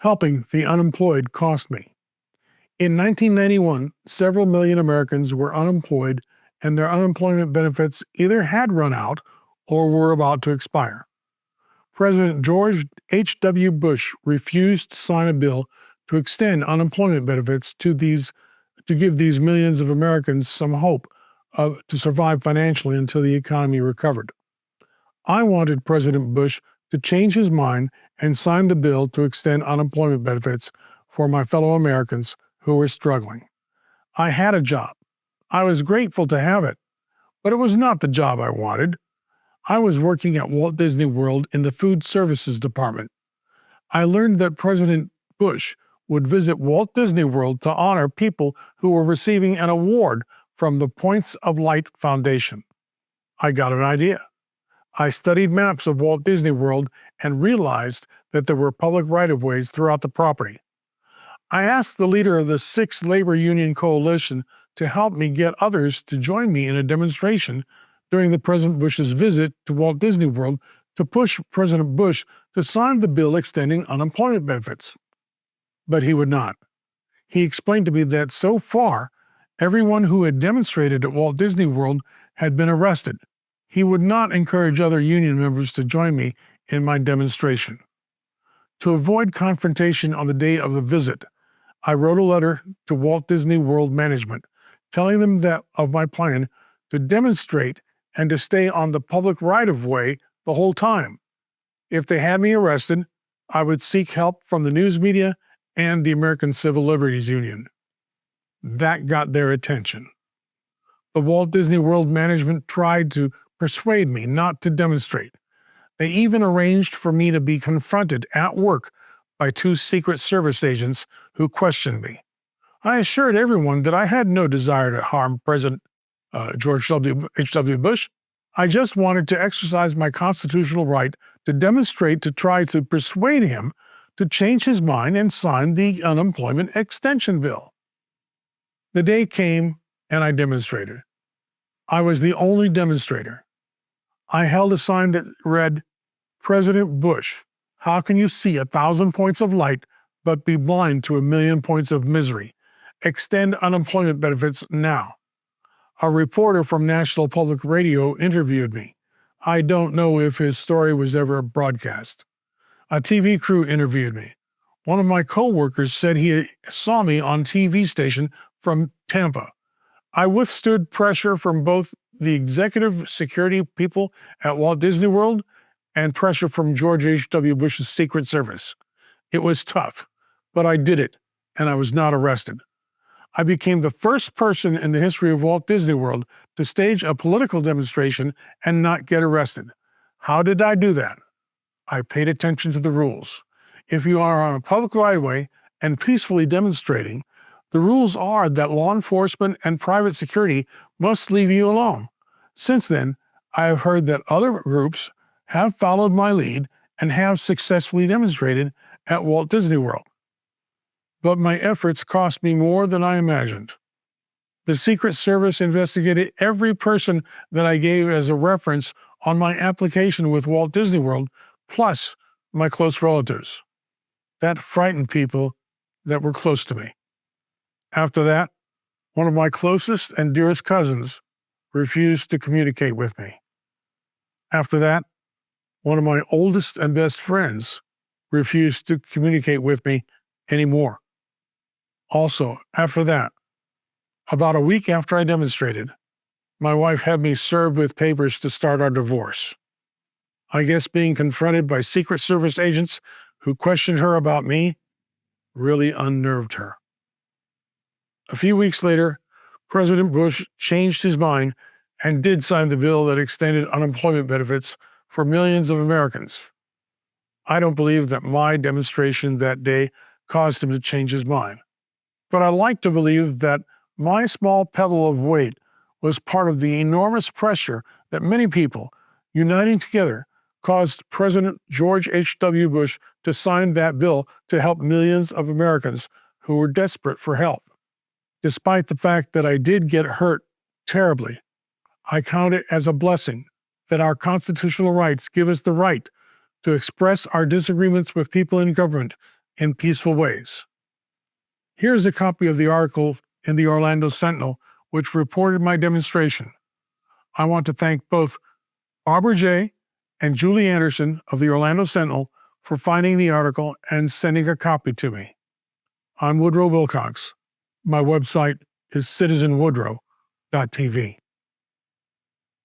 helping the unemployed cost me. In 1991, several million Americans were unemployed and their unemployment benefits either had run out or were about to expire. President George H.W. Bush refused to sign a bill to extend unemployment benefits to give these millions of Americans some hope to survive financially until the economy recovered. I wanted President Bush to change his mind and sign the bill to extend unemployment benefits for my fellow Americans who were struggling. I had a job. I was grateful to have it, but it was not the job I wanted. I was working at Walt Disney World in the food services department. I learned that President Bush would visit Walt Disney World to honor people who were receiving an award from the Points of Light Foundation. I got an idea. I studied maps of Walt Disney World and realized that there were public right-of-ways throughout the property. I asked the leader of the 6th Labor Union Coalition to help me get others to join me in a demonstration during the President Bush's visit to Walt Disney World to push President Bush to sign the bill extending unemployment benefits. But he would not. He explained to me that so far, everyone who had demonstrated at Walt Disney World had been arrested. He would not encourage other union members to join me in my demonstration. To avoid confrontation on the day of the visit, I wrote a letter to Walt Disney World management, telling them that of my plan to demonstrate and to stay on the public right-of-way the whole time. If they had me arrested, I would seek help from the news media and the American Civil Liberties Union. That got their attention. The Walt Disney World management tried to persuade me not to demonstrate. They even arranged for me to be confronted at work by 2 Secret Service agents who questioned me. I assured everyone that I had no desire to harm President George H.W. Bush. I just wanted to exercise my constitutional right to demonstrate to try to persuade him to change his mind and sign the unemployment extension bill. The day came and I demonstrated. I was the only demonstrator. I held a sign that read, "President Bush, how can you see 1,000 points of light but be blind to 1,000,000 points of misery? Extend unemployment benefits now." A reporter from National Public Radio interviewed me. I don't know if his story was ever broadcast. A TV crew interviewed me. One of my coworkers said he saw me on TV station from Tampa. I withstood pressure from both the executive security people at Walt Disney World and pressure from George H.W. Bush's Secret Service. It was tough, but I did it, and I was not arrested. I became the first person in the history of Walt Disney World to stage a political demonstration and not get arrested. How did I do that? I paid attention to the rules. If you are on a public right-of-way and peacefully demonstrating, the rules are that law enforcement and private security must leave you alone. Since then, I have heard that other groups have followed my lead and have successfully demonstrated at Walt Disney World. But my efforts cost me more than I imagined. The Secret Service investigated every person that I gave as a reference on my application with Walt Disney World, plus my close relatives. That frightened people that were close to me. After that, one of my closest and dearest cousins refused to communicate with me. After that, one of my oldest and best friends refused to communicate with me anymore. Also, after that, about a week after I demonstrated, my wife had me served with papers to start our divorce. I guess being confronted by Secret Service agents who questioned her about me really unnerved her. A few weeks later, President Bush changed his mind and did sign the bill that extended unemployment benefits for millions of Americans. I don't believe that my demonstration that day caused him to change his mind. But I like to believe that my small pebble of weight was part of the enormous pressure that many people, uniting together, caused President George H.W. Bush to sign that bill to help millions of Americans who were desperate for help. Despite the fact that I did get hurt terribly, I count it as a blessing that our constitutional rights give us the right to express our disagreements with people in government in peaceful ways. Here's a copy of the article in the Orlando Sentinel, which reported my demonstration. I want to thank both Barbara J. and Julie Anderson of the Orlando Sentinel for finding the article and sending a copy to me. I'm Woodrow Wilcox. My website is citizenwoodrow.tv.